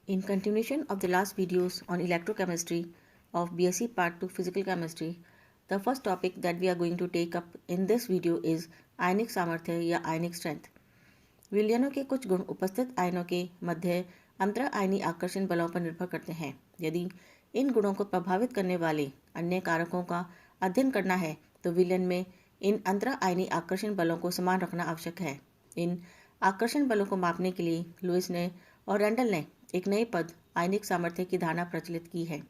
In continuation of the last videos on electrochemistry of BSc Part 2 Physical Chemistry, the first topic that we are going to take up in this video is आयनिक सामर्थ्य या आयनिक strength. विलयनों के कुछ गुण उपस्थित आयनों के मध्य अंतर आयनी आकर्षण बलों पर निर्भर करते हैं। यदि इन गुणों को प्रभावित करने वाले अन्य कारकों का अध्ययन करना है तो विलयन में इन अंतर आयनी आकर्षण बलों को समान रखना आवश्यक है। इन आकर्षण बलों को मापने के लिए लुईस ने और रैंडल ने एक नई पद आयनिक सामर्थ्य की धारणा प्रचलित की है।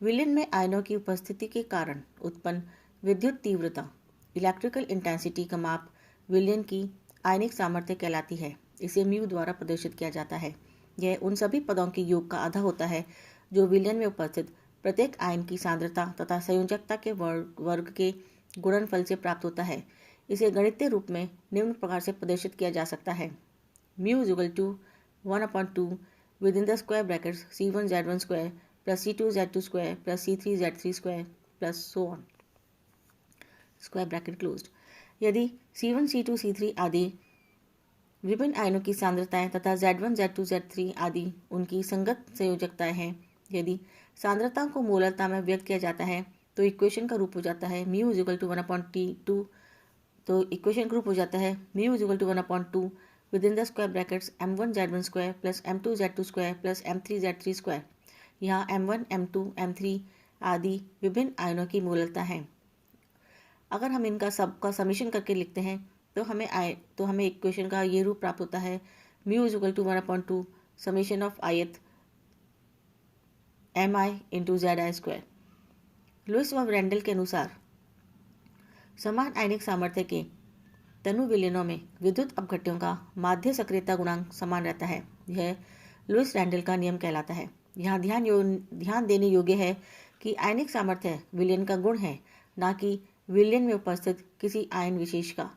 विलयन में आयनों की उपस्थिति के कारण उत्पन्न विद्युत तीव्रता इलेक्ट्रिकल इंटेंसिटी का माप विलयन की आयनिक सामर्थ्य कहलाती है। इसे म्यू द्वारा प्रदर्शित किया जाता है। यह उन सभी पदों के योग का आधा होता है जो विलयन में उपस्थित प्रत्येक आयन की सांद्रता तथा संयोजकता के वर्ग के गुणनफल से प्राप्त होता है। इसे गणितीय रूप में निम्न प्रकार से प्रदर्शित किया जा सकता है। Mu equal to 1/2 within the square brackets C1 Z1 square plus C2 Z2 square plus C3 Z3 square plus so on square bracket closed। यदि C1 C2 C3 आदि विभिन्न आयनों की सांद्रताएं तथा Z1 Z2 Z3 आदि उनकी संगत संयोजकताएं हैं, यदि सांद्रताओं को मोलरता में व्यक्त किया जाता है तो इक्वेशन का रूप हो जाता है म्यू इक्वल टू 1/T2। तो इक्वेशन का रूप हो जाता है mu equal to 1/2 within the square brackets m1 z1 square plus m2 z2 square plus m3 z3 square। यहाँ m1 m2 m3 आदि विभिन्न आयनों की मोलरता है। अगर हम इनका सबका समीशन करके लिखते हैं तो हमें इक्वेशन का ये रूप प्राप्त होता है mu equal to 1/2 summation of ith mi into zi square. Lewis व रैंडल के अनुसार समान आयनिक सामर्थ्य के तनु विलयनों में विद्युत अपघट्यों का माध्य सक्रियता गुणांक समान रहता है। यह लुईस रैंडल का नियम कहलाता है। यहाँ ध्यान देने योग्य है कि आयनिक सामर्थ्य विलयन का गुण है, न कि विलयन में उपस्थित किसी आयन विशेष का।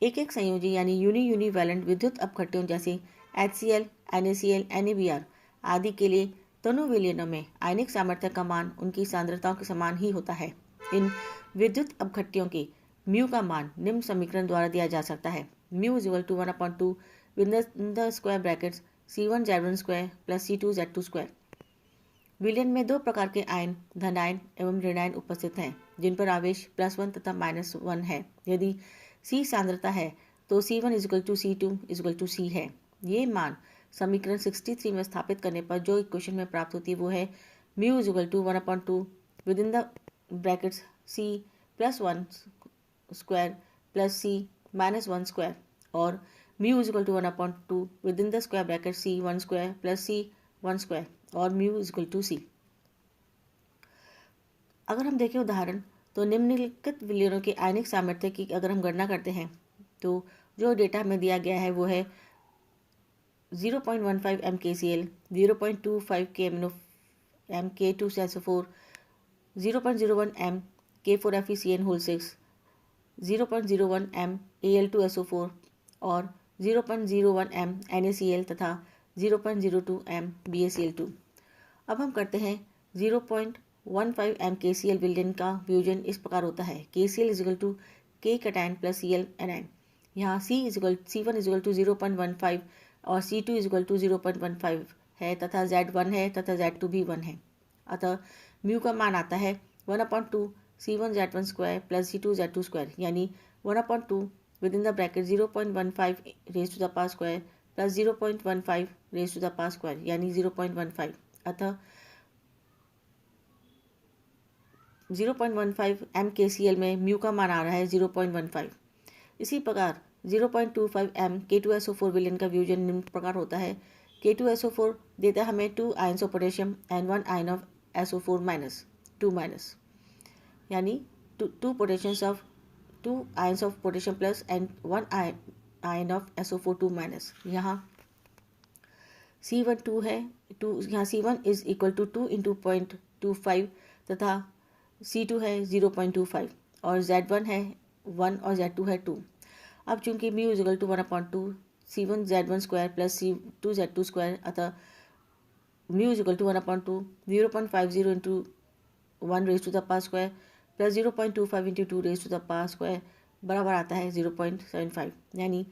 एक संयोजी यानी यूनिवैलेंट विद्युत अपघट्यों जैसे HCl, NaCl, NaBr आदि के लिए तनु विलयनों में आयनिक सामर्थ्य का मान उनकी सांद्रताओं के समान ही होता है। इन विद्युत अपघट्यों के म्यू का मान निम्न समीकरण द्वारा दिया जा सकता है mu equal to 1/2 with the square brackets C1 Z1 square plus C2 Z2 square. विलयन में दो प्रकार के आयन धनायन एवं ऋणायन उपस्थित हैं जिन पर आवेश +1 तथा -1 है। यदि C सांद्रता है तो C1 equal to C2 equal to C है। ये मान समीकरण 63 में स्थापित करने पर जो इक्वेशन में प्राप्त होती है वो है mu equal to 1/2 within the brackets C +1 square plus C -1 square और mu equal to 1/2 within the square bracket C1 square plus C1 square और म्यू इक्वल टू C। अगर हम देखें उदाहरण तो निम्नलिखित विलयनों के आयनिक सामर्थ्य की अगर हम गणना करते हैं तो जो डेटा में दिया गया है वो है 0.15 mKcl, 0.25 K2SO4, 0.01 m K4FeCN6, 0.01 m Al2SO4 और 0.01 m NaCl तथा 0.02 m BaCl2। अब हम करते हैं 0.15 m KCl विलयन का वियोजन इस प्रकार होता है KCl equal to K cation plus Cl anion. यहाँ C1 इक्वल टू 0.15 और C2 इक्वल टू 0.15 है तथा Z1 है तथा Z2 भी 1 है। अतः म्यू का मान आता है 1/2 C1 Z1 square plus C2 Z2 square यानी 1/2 within the bracket 0.15 raise to the power square plus 0.15 raise to the power square यानी 0.15। अतः 0.15 mKcl में म्यू का मान आ रहा है 0.15। इसी प्रकार 0.25 m K2SO4 विलयन का वियोजन निम्न प्रकार होता है K2SO4 देता है हमें 2 ions of potassium and 1 ion of SO4 2- यानी 2 ions of potassium plus and 1 ion of SO4 2-। यहाँ C1 2 है, यहाँ C1 is equal to 2 into 0.25 तथा C2 है 0.25 और Z1 है 1 और Z2 है 2। अब चूंकि mu equal to 1/2 C1 Z1 square plus C2 Z2 square अतः mu equal to 1/2 0.50 into 1 raise to the power square plus 0.25 into 2 raise to the power square बराबर आता है 0.75। यानी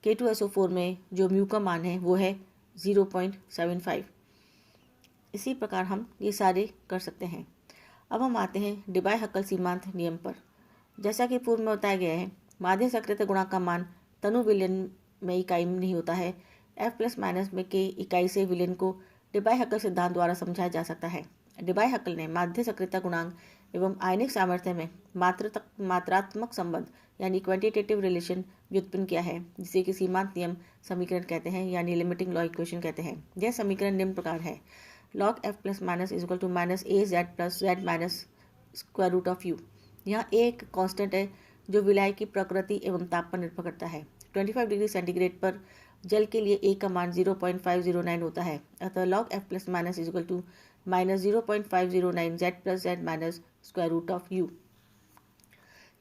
K2SO4 में जो म्यू का मान है वो है 0.75। इसी प्रकार हम ये सारे कर सकते हैं। अब हम आते हैं डिबाय-हक्कल सीमांत नियम पर। जैसा कि पूर्व में बताया गया है, माध्य सक्रियता गुणांक का मान तनु विलयन में इकाई में नहीं होता है। F प्लस माइनस में के इकाई से विलयन को डिबाय-हक्कल सिद्धांत द्वारा समझाया जा सकता है। डिबाय-हक्कल ने माध्य सक्रियता गुणांक एवं आयनिक सामर्थ्य में मात्रात्मक संबंध यानी क्वांटिटेटिव रिलेशन व्युत्पन्न किया है, जिसे कि सीमांत नियम समीकरण कहते हैं, यानी लिमिटिंग लॉ इक्वेशन कहते हैं। यह समीकरण निम्न प्रकार है: log F plus minus is equal to minus A Z plus Z minus square root of U. यहाँ एक कांस्टेंट है जो विलायक की प्रकृति एवं ताप पर निर्भर करता है। 25 डिग्री सेंटीग्रेड पर जल के लिए ए का मान 0.509 होता है। अतः log F plus minus is equal to minus 0.509 Z plus Z minus square root of U.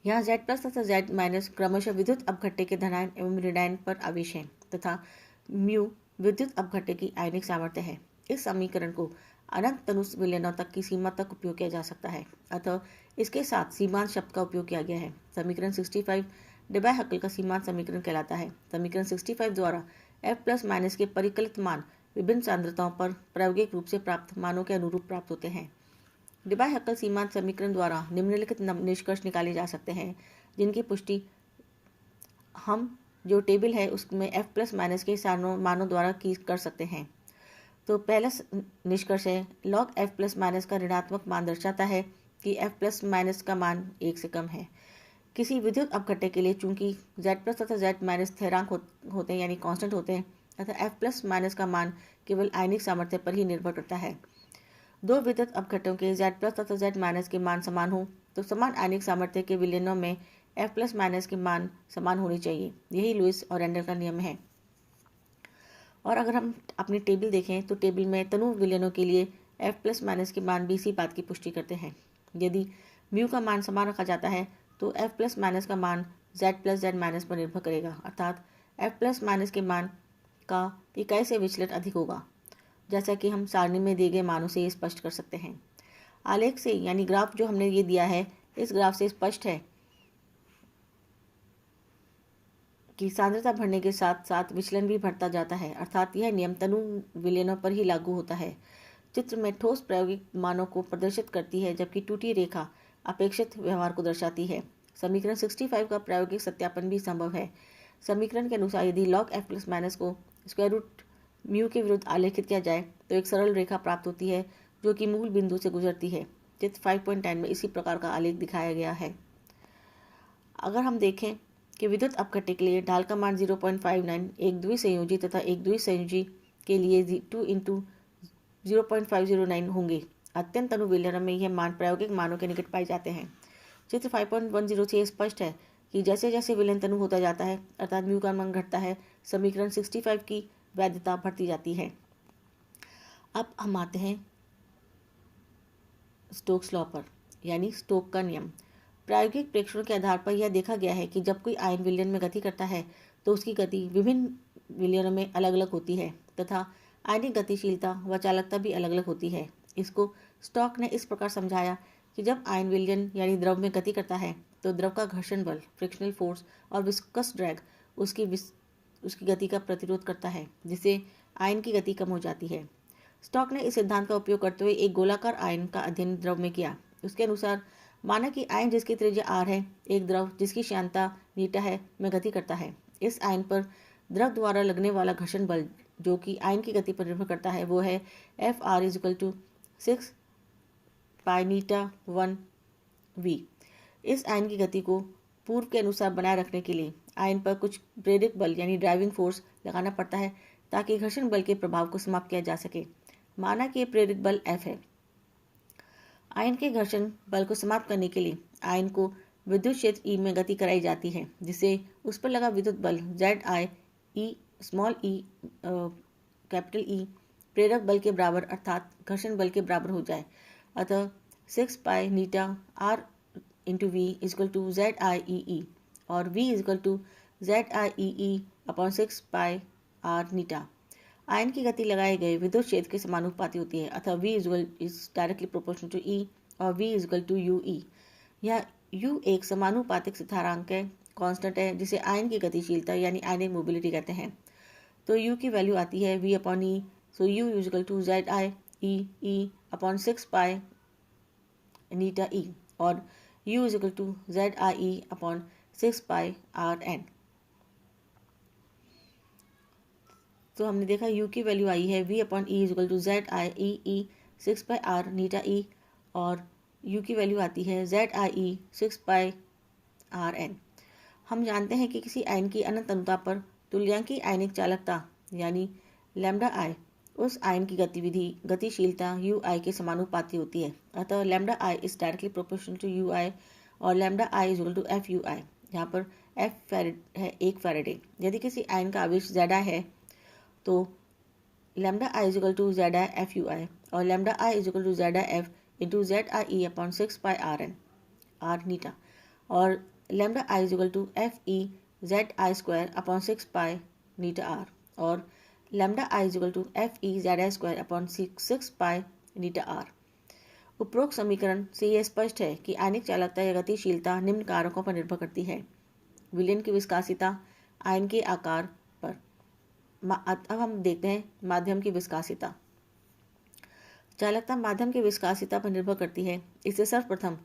यहाँ जेड प्लस तथा जेड माइनस क्रमशः विद्युत अपघट्य के धनायन एवं ऋणायन पर आवेश हैं तथा म्यू विद्युत अपघट्य की आयनिक सामर्थ्य है। इस समीकरण को अनंत तनु विलयनों तक की सीमा तक उपयोग किया जा सकता है। अतः इसके साथ सीमांत शब्द का उपयोग किया गया है। समीकरण 65 डिबाय-हक्कल का सीमांत समीकरण कहलाता है। समीकरण 65 द्वारा F प्लस माइनस के परिकलित मान विभिन्न सांद्रताओं पर प्रायोगिक रूप से प्राप्त मानों के अनुरूप प्राप्त होते हैं। डिबाय-हक्कल सीमांत समीकरण द्वारा निम्नलिखित निष्कर्ष निकाले जा सकते हैं, जिनकी पुष्टि हम जो टेबल है उसमें F प्लस माइनस के मानों द्वारा कर सकते हैं। तो पहला निष्कर्ष है, log F प्लस माइनस का ऋणात्मक मान दर्शाता है कि F प्लस माइनस का मान 1 से कम है। किसी विद्युत अपघट्य के लिए चूंकि Z प्लस तथा Z माइनस स्थिरांक होते हैं, यानी कांस्टेंट होते हैं, अतः F प्लस माइनस का मान केवल आयनिक सामर्थ्य पर ही निर्भर करता है। दो विद्युत अपघट्यों के Z प्लस तथा Z माइनस के मान समान हो तो समान आयनिक सामर्थ्य के विलयनों में F प्लस माइनस के मान समान होने चाहिए। यही लुईस और रेंडल का नियम है। और अगर हम अपनी टेबल देखें तो टेबल में तनु विलयनों के लिए F प्लस माइनस के मान भी इसी बात की पुष्टि करते हैं। यदि म्यू का मान समान रखा जाता है तो F प्लस माइनस का मान Z प्लस Z माइनस पर निर्भर करेगा, अर्थात F प्लस माइनस के मान का इकाई से विचलन अधिक होगा, जैसा कि हम सारणी में दिए गए मानों से स्पष्ट कर सकते हैं। आलेख से यानी ग्राफ जो हमने ये दिया है, इस ग्राफ से स्पष्ट है कि सांद्रता बढ़ने के साथ साथ विचलन भी बढ़ता जाता है, अर्थात यह नियम तनु विलयनों पर ही लागू होता है। चित्र में ठोस प्रायोगिक मानों को प्रदर्शित करती है, जबकि टूटी रेखा अपेक्षित व्यवहार को दर्शाती है। समीकरण 65 का प्रायोगिक सत्यापन भी संभव है। समीकरण के अनुसार यदि log F प्लस माइनस को स्क्वायर रूट म्यू के विरुद्ध आलेखित किया जाए तो एक सरल रेखा प्राप्त होती है जो कि मूल बिंदु से गुजरती है। चित्र 5.10 में इसी प्रकार का आलेख दिखाया गया है। अगर हम देखें कि विद्युत अपघट्य के लिए ढाल का मान 0.59, एक द्विसंयोजी तथा एक द्विसंयोजी के लिए 2 × 0.509 होंगे। अत्यंत तनु विलयनों में यह मान प्रायोगिक मानों के निकट पाए जाते हैं। चित्र 5.10 से स्पष्ट है कि जैसे जैसे विलयन तनु होता जाता है, अर्थात म्यू का मान घटता है, समीकरण 65 की वैधता बढ़ती जाती है। अब हम आते हैं स्टोक्स लॉ पर, यानी स्टोक का नियम। प्रायोगिक प्रेक्षणों के आधार पर यह देखा गया है कि जब कोई आयन विलयन में गति करता है तो उसकी गति विभिन्न विलयनों में अलग अलग होती है तथा आयनिक गतिशीलता व चालकता भी अलग अलग होती है। इसको स्टोक ने इस प्रकार समझाया कि जब आयन विलयन यानी द्रव में गति करता है तो द्रव का घर्षण बल, फ्रिक्शनल फोर्स और विस्कस ड्रैग उसकी गति का प्रतिरोध करता है, जिससे आयन की गति कम हो जाती है। स्टोक ने इस सिद्धांत का उपयोग करते हुए एक गोलाकार आयन का अध्ययन द्रव में किया। उसके अनुसार माना कि आयन जिसकी त्रिज्या r है, एक द्रव जिसकी श्यानता नीटा है में गति करता है। इस आयन पर द्रव द्वारा लगने वाला घर्षण बल, जो कि आयन की गति पर निर्भर करता है, वो है Fr = 6 π1v। इस आयन की गति को पूर्व के अनुसार बनाए रखने के लिए आयन पर कुछ प्रेरक बल यानी ड्राइविंग फोर्स लगाना पड़ता है ताकि घर्षण बल के प्रभाव को समाप्त किया जा सके। माना कि प्रेरक बल F है। आयन के घर्षण बल को समाप्त करने के लिए आयन को विद्युत क्षेत्र E में गति कराई जाती है, जिससे उस पर लगा विद्युत बल कैपिटल E प्रेरक बल के बराबर अर्थात घर्षण बल के बराबर हो जाए। अतः 6 π r × v = ZIEE और v = ZIEE/6 π r आयन की गति लगाए गए विद्युत क्षेत्र के समानुपाती होती है। अतः v is directly proportional to E और v = UE। यह U एक समानुपातिक स्थिरांक है, कांस्टेंट है, जिसे आयन की गतिशीलता यानी आयनिक मोबिलिटी कहते हैं। तो U की वैल्यू आती है V upon E, so U is equal to ZI E upon 6 pi eta E, और U is equal to ZIE upon 6 pi RN। तो हमने देखा U की वैल्यू आई है V upon E is equal to ZIE 6 pi R eta E, और U की value आती है ZIE 6 पाई RN। हम जानते हैं कि किसी आयन की अनंत अनुता पर तुल्यांकी आयनिक चालकता यानी लैम्डा आई उस आयन की गतिशीलता UI के समानुपाती होती है। अतः lambda I is directly proportional to UI, और lambda I is equal to FUI, जहाँ पर F है 1 फैराडे। यदि किसी आयन का आवेश ZI है तो lambda I is equal to ZI FUI, और lambda I is equal to ZI F into ZIE upon 6 pi RN R eta, और lambda I is equal to FE ZI square upon 6 pi eta R, और lambda I is equal to FE ZI square upon 6 pi eta R। उपरोक्त समीकरण से यह स्पष्ट है कि आयनिक चालकता या गतिशीलता निम्न कारकों पर निर्भर करती है: विलयन की विस्कासिता, आयन के आकार पर। अब हम देखते हैं माध्यम की विस्कासिता। चालकता माध्यम की विस्कासिता पर निर्भर करती है। इसे सर्वप्रथम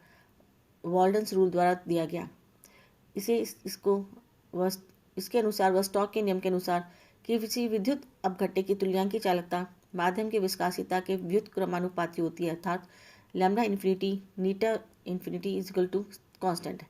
वॉल्डन्स रूल द्वारा दिया गया। इसके अनुसार वह स्टॉक के नियम के अनुसार कि किसी विद्युत अपघट्य की तुल्यांकी चालकता माध्यम की विस्कासिता के व्युत्क्रमानुपाती होती है, अर्थात lambda infinity eta infinity is equal to constant.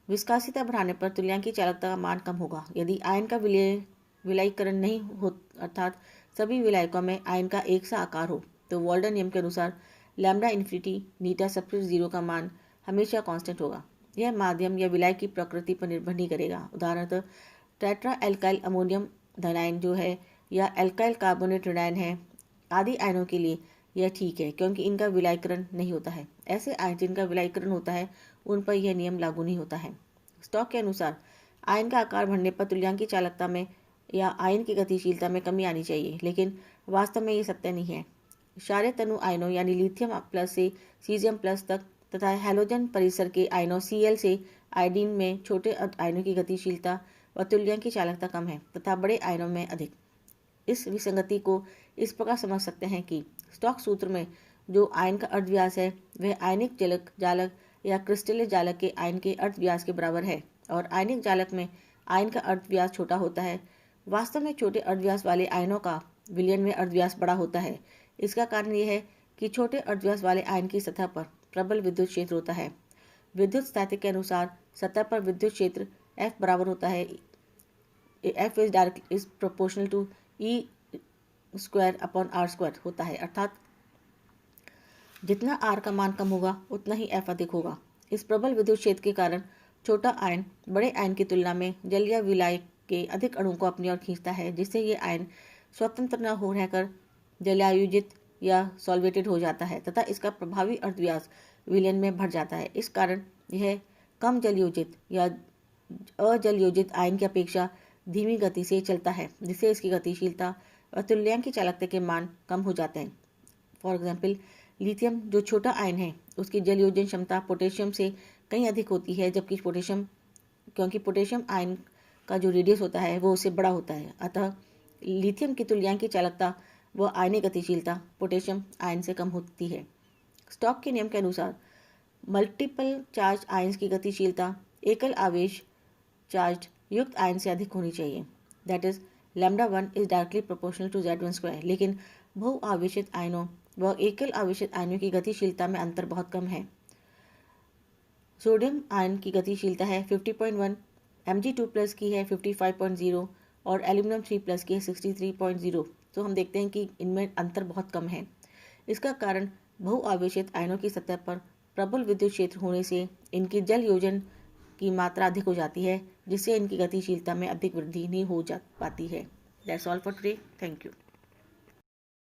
विस्कासिता बढ़ाने पर तुल्यांकी चालकता का मान कम होगा। यदि आयन का विलयीकरण नहीं हो, अर्थात सभी विलायकों में आयन का एक सा आकार हो, तो वॉल्डन नियम के अनुसार लैम्डा इन्फिनिटी नीटा सबस्क्रिप्ट 0 का मान हमेशा कांस्टेंट होगा। यह माध्यम या विलायक की प्रकृति पर निर्भर नहीं करेगा। उदाहरणतः टेट्रा एल्काइल अमोनियम धनायन जो है या एल्काइल कार्बोनेट ऋणायन है आदि आयनों के लिए यह ठीक है, क्योंकि इनका विलयीकरण नहीं होता है। ऐसे आयन जिनका विलयीकरण होता है उन पर यह नियम लागू नहीं होता है। स्टॉक के अनुसार आयन का आकार बढ़ने पर तुल्यांकी चालकता में या आयन की गतिशीलता में कमी आनी चाहिए, लेकिन वास्तव में ये सत्य नहीं है। क्षारीय तनु आयनों यानी लिथियम प्लस से सीजियम प्लस तक तथा हैलोजन परिसर के आयनों Cl से आयोडीन में छोटे आयनों की गतिशीलता व तुल्यांकी चालकता कम है तथा बड़े आयनों में अधिक। इस विसंगति को इस प्रकार समझ सकते हैं कि स्टॉक सूत्र में जो आयन का अर्धव्यास है वह आयनिक जालक या क्रिस्टलीय जालक के आयन के अर्धव्यास के बराबर है, और आयनिक जालक में आयन का अर्धव्यास छोटा होता है। वास्तव में छोटे अर्धव्यास वाले आयनों का विलयन में अर्धव्यास बड़ा होता है। इसका कारण यह है कि छोटे अर्धव्यास वाले आयन की सतह पर प्रबल विद्युत क्षेत्र होता है। विद्युत स्टैटिक के अनुसार सतह पर विद्युत क्षेत्र F बराबर होता है F is proportional to E square upon R square होता है, अर्थात जितना R का मान कम होगा उतना ही F अधिक होगा। इस प्रबल विद्युत क्षेत्र के कारण छोटा आयन बड़े आयन की तुलना में जलीय विलायक के अधिक अणु को अपनी ओर खींचता है, जिससे ये आयन स्वतंत्र न हो रहकर जलायुजित या सॉल्वेटेड हो जाता है तथा इसका प्रभावी अर्धव्यास विलयन में बढ़ जाता है। इस कारण यह कम जलयोजित या अजलयोजित आयन की अपेक्षा धीमी गति से चलता है, जिससे इसकी गतिशीलता और तुल्यांकी चालकता के मान कम हो जाते हैं। फॉर एग्जाम्पल लिथियम जो छोटा आयन है उसकी जलयोजन क्षमता पोटेशियम से कहीं अधिक होती है, जबकि क्योंकि पोटेशियम आयन का जो रेडियस होता है वो उससे बड़ा होता है, अतः लिथियम की तुल्यांकी चालकता व आयनिक गतिशीलता पोटेशियम आयन से कम होती है। स्टॉक के नियम के अनुसार मल्टीपल चार्ज आयन्स की गतिशीलता एकल आवेश चार्ज युक्त आयन से अधिक होनी चाहिए, that is λ1 is directly proportional to Z1 square. लेकिन बहु आवेशित आयनों व एकल आवेशित आयनों की गतिशीलता में अंतर बहुत कम है। सोडियम आयन की गतिशीलता है 50.1, Mg2+ की है 55.0 और एल्यूमिनियम 3+ की है 63.0। तो हम देखते हैं कि इनमें अंतर बहुत कम है। इसका कारण बहु आवेशित आयनों की सतह पर प्रबल विद्युत क्षेत्र होने से इनकी जल योजन की मात्रा अधिक हो जाती है, जिससे इनकी गतिशीलता में अधिक वृद्धि नहीं हो जा पाती है। That's all for today. Thank you.